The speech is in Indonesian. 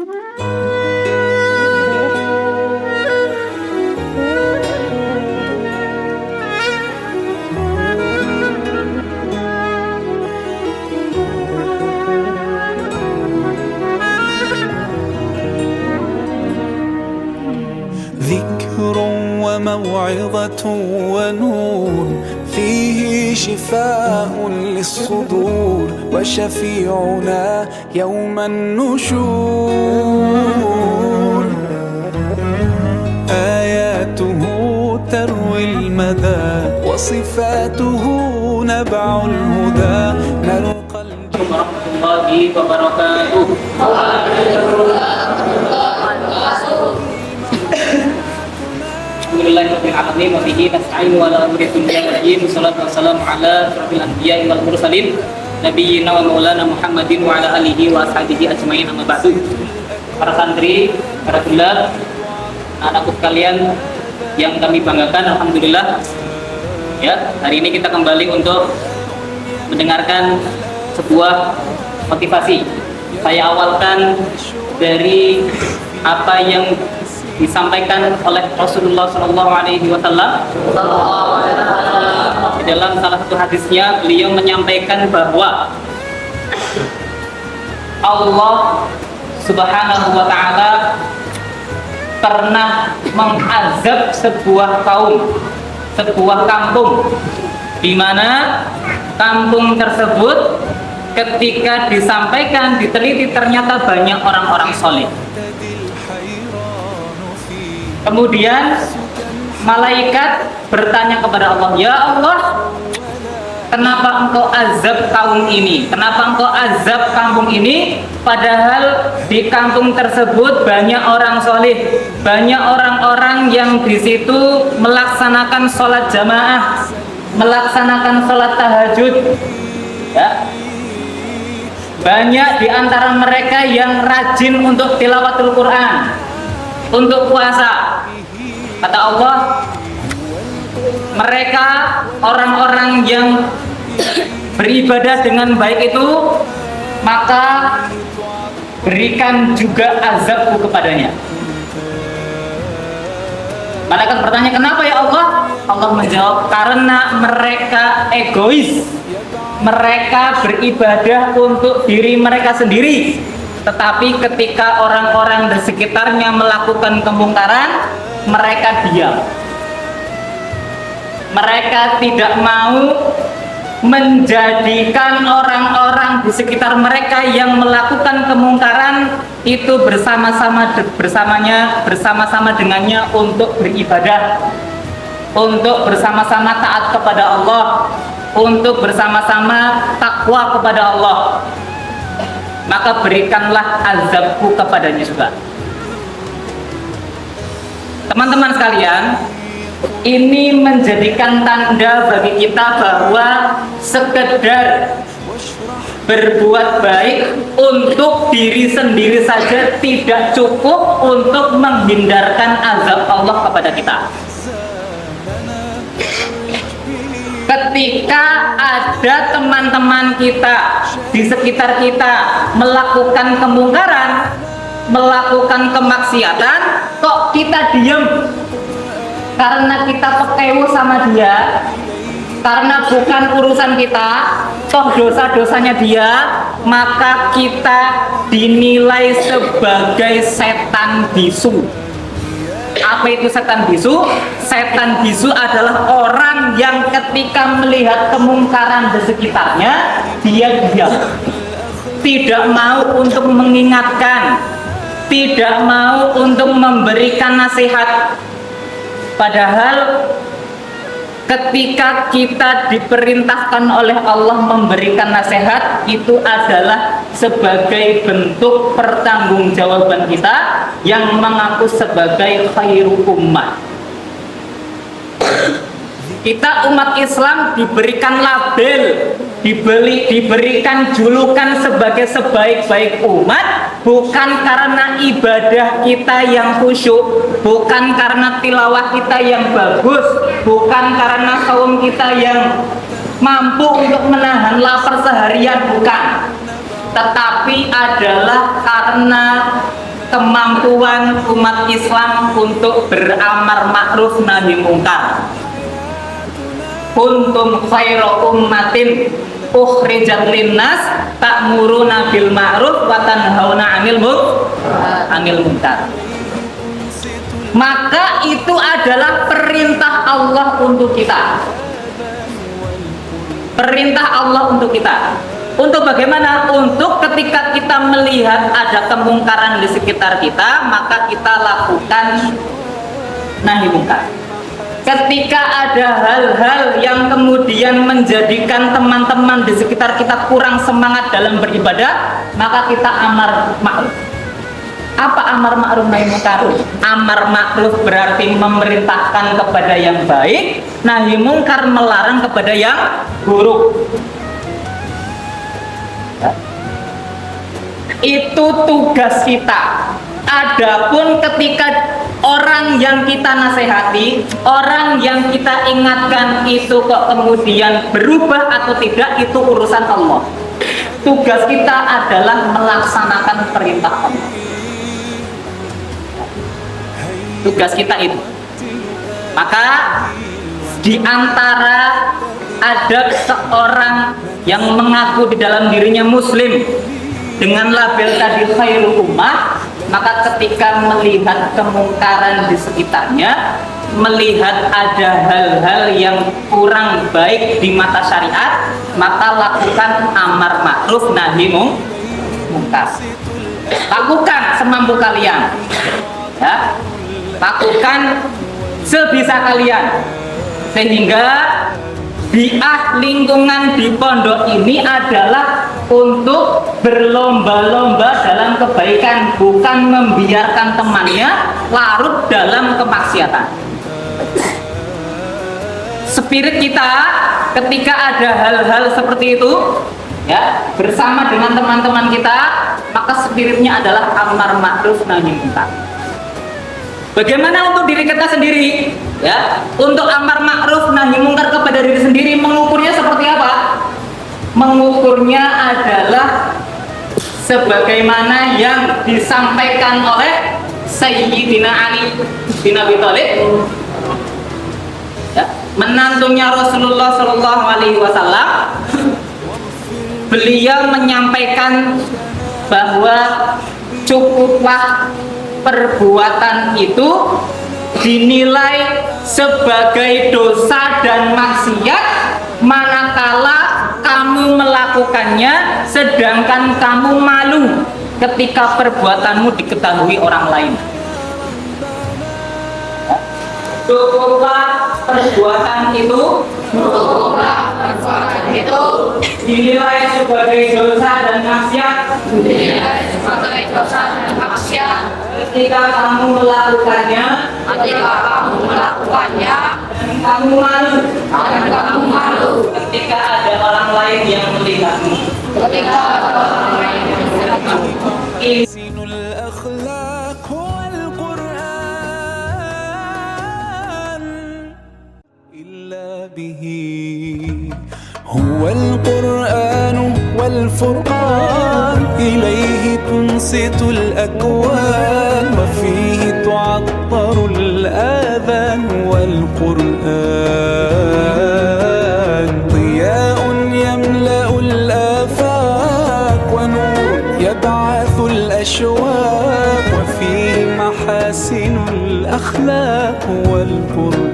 ذكر وموعظة ونور فيه شفاء للصدور وشفيعنا يوم النشور آياته تروي المدى وصفاته نبع الهدى نلقى ورحمة الله وبركاته. Alhamdulillahirrahmanirrahim wa bihi nasta'inu ala umuri dunya wad din. Wassalatu wassalamu ala asyrofil anbiya'i wal mursalin nabiyyina wa maulana Muhammadin wa ala alihi wa ashabihi ajmain, amma ba'du. Para santri, para tulab, anak-anak sekalian yang kami banggakan, alhamdulillah. Ya, hari ini kita kembali untuk mendengarkan sebuah motivasi. Saya awalkan dari apa yang disampaikan oleh Rasulullah SAW. Di dalam salah satu hadisnya, beliau menyampaikan bahwa Allah Subhanahu wa Ta'ala pernah mengazab sebuah kaum, sebuah kampung, di mana kampung tersebut ketika disampaikan, diteliti, ternyata banyak orang-orang soleh. Kemudian malaikat bertanya kepada Allah, "Ya Allah, kenapa engkau azab kaum ini? Kenapa engkau azab kampung ini? Padahal di kampung tersebut banyak orang soleh, banyak orang-orang yang di situ melaksanakan sholat jamaah, melaksanakan sholat tahajud, ya. Banyak di antara mereka yang rajin untuk tilawatul Quran, untuk puasa." Kata Allah, mereka orang-orang yang beribadah dengan baik itu, maka berikan juga azabku kepadanya. Malaikat bertanya, "Kenapa ya Allah?" Allah menjawab, "Karena mereka egois. Mereka beribadah untuk diri mereka sendiri. Tetapi ketika orang-orang di sekitarnya melakukan kemungkaran, mereka diam. Mereka tidak mau menjadikan orang-orang di sekitar mereka yang melakukan kemungkaran itu bersama-sama dengannya untuk beribadah, untuk bersama-sama taat kepada Allah, untuk bersama-sama takwa kepada Allah. Maka berikanlah azabku kepadanya juga." Teman-teman sekalian, ini menjadikan tanda bagi kita bahwa sekedar berbuat baik untuk diri sendiri saja tidak cukup untuk menghindarkan azab Allah kepada kita. Ketika ada teman-teman kita di sekitar kita melakukan kemungkaran, melakukan kemaksiatan, kok kita diam karena kita pekewu sama dia, karena bukan urusan kita, toh dosa-dosanya dia, maka kita dinilai sebagai setan bisu. Apa itu setan bisu? Setan bisu adalah orang yang ketika melihat kemungkaran di sekitarnya, dia diam, tidak mau untuk mengingatkan, tidak mau untuk memberikan nasihat. Padahal ketika kita diperintahkan oleh Allah memberikan nasihat, itu adalah sebagai bentuk pertanggungjawaban kita yang mengaku sebagai khairu ummah. Kita umat Islam diberikan label, diberikan julukan sebagai sebaik-baik umat, bukan karena ibadah kita yang khusyuk, bukan karena tilawah kita yang bagus, bukan karena saum kita yang mampu untuk menahan lapar seharian, bukan, tetapi adalah karena kemampuan umat Islam untuk beramar ma'ruf nahi mungkar. Kuntum khairu ummatin ukhrijat linnas ta'muruna bil ma'ruf wa tanhauna 'anil munkar. Maka itu adalah perintah Allah untuk kita. Perintah Allah untuk kita. Untuk bagaimana? Untuk ketika kita melihat ada kemungkaran di sekitar kita, maka kita lakukan nahi mungkar. Ketika ada hal-hal yang kemudian menjadikan teman-teman di sekitar kita kurang semangat dalam beribadah, maka kita amar ma'ruf. Apa amar ma'ruf nahi mungkar? Amar ma'ruf berarti memerintahkan kepada yang baik, nahi mungkar melarang kepada yang buruk. Ya. Itu tugas kita. Adapun ketika orang yang kita nasihati, orang yang kita ingatkan itu kok kemudian berubah atau tidak, itu urusan Allah. Tugas kita adalah melaksanakan perintah Allah. Tugas kita itu. Maka di antara ada seorang yang mengaku di dalam dirinya muslim dengan label tadi khairul ummah, maka ketika melihat kemungkaran di sekitarnya, melihat ada hal-hal yang kurang baik di mata syariat, maka lakukan amar ma'ruf nahi mungkar. Lakukan semampu kalian, ya. Lakukan sebisa kalian, sehingga bi'ah lingkungan di pondok ini adalah untuk berlomba-lomba dalam kebaikan, bukan membiarkan temannya larut dalam kemaksiatan. Spirit kita ketika ada hal-hal seperti itu, ya, bersama dengan teman-teman kita, maka spiritnya adalah amar ma'ruf nahi mungkar. Bagaimana untuk diri kita sendiri? Ya, untuk amar ma'ruf nahi mungkar kepada diri sendiri, mengukurnya seperti apa? Mengukurnya adalah sebagaimana yang disampaikan oleh Sayyidina Ali bin Abi Thalib, ya, menantunya Rasulullah Shallallahu Alaihi Wasallam. Beliau menyampaikan bahwa cukuplah perbuatan itu dinilai sebagai dosa dan maksiat manakala kamu melakukannya sedangkan kamu malu ketika perbuatanmu diketahui orang lain. Cukuplah perbuatan itu dinilai sebagai dosa dan maksiat ketika kamu melakukannya dan kamu malu ketika ada orang lain yang melihatmu. حسن الأخلاق هو القرآن إلا به هو القرآن والفرقان إليه تنصت الأكوان وفيه تعطر الآذان والقرآن ضياء يملأ الآفاق ونور يبعث الأشواق وفيه محاسن الأخلاق والقرآن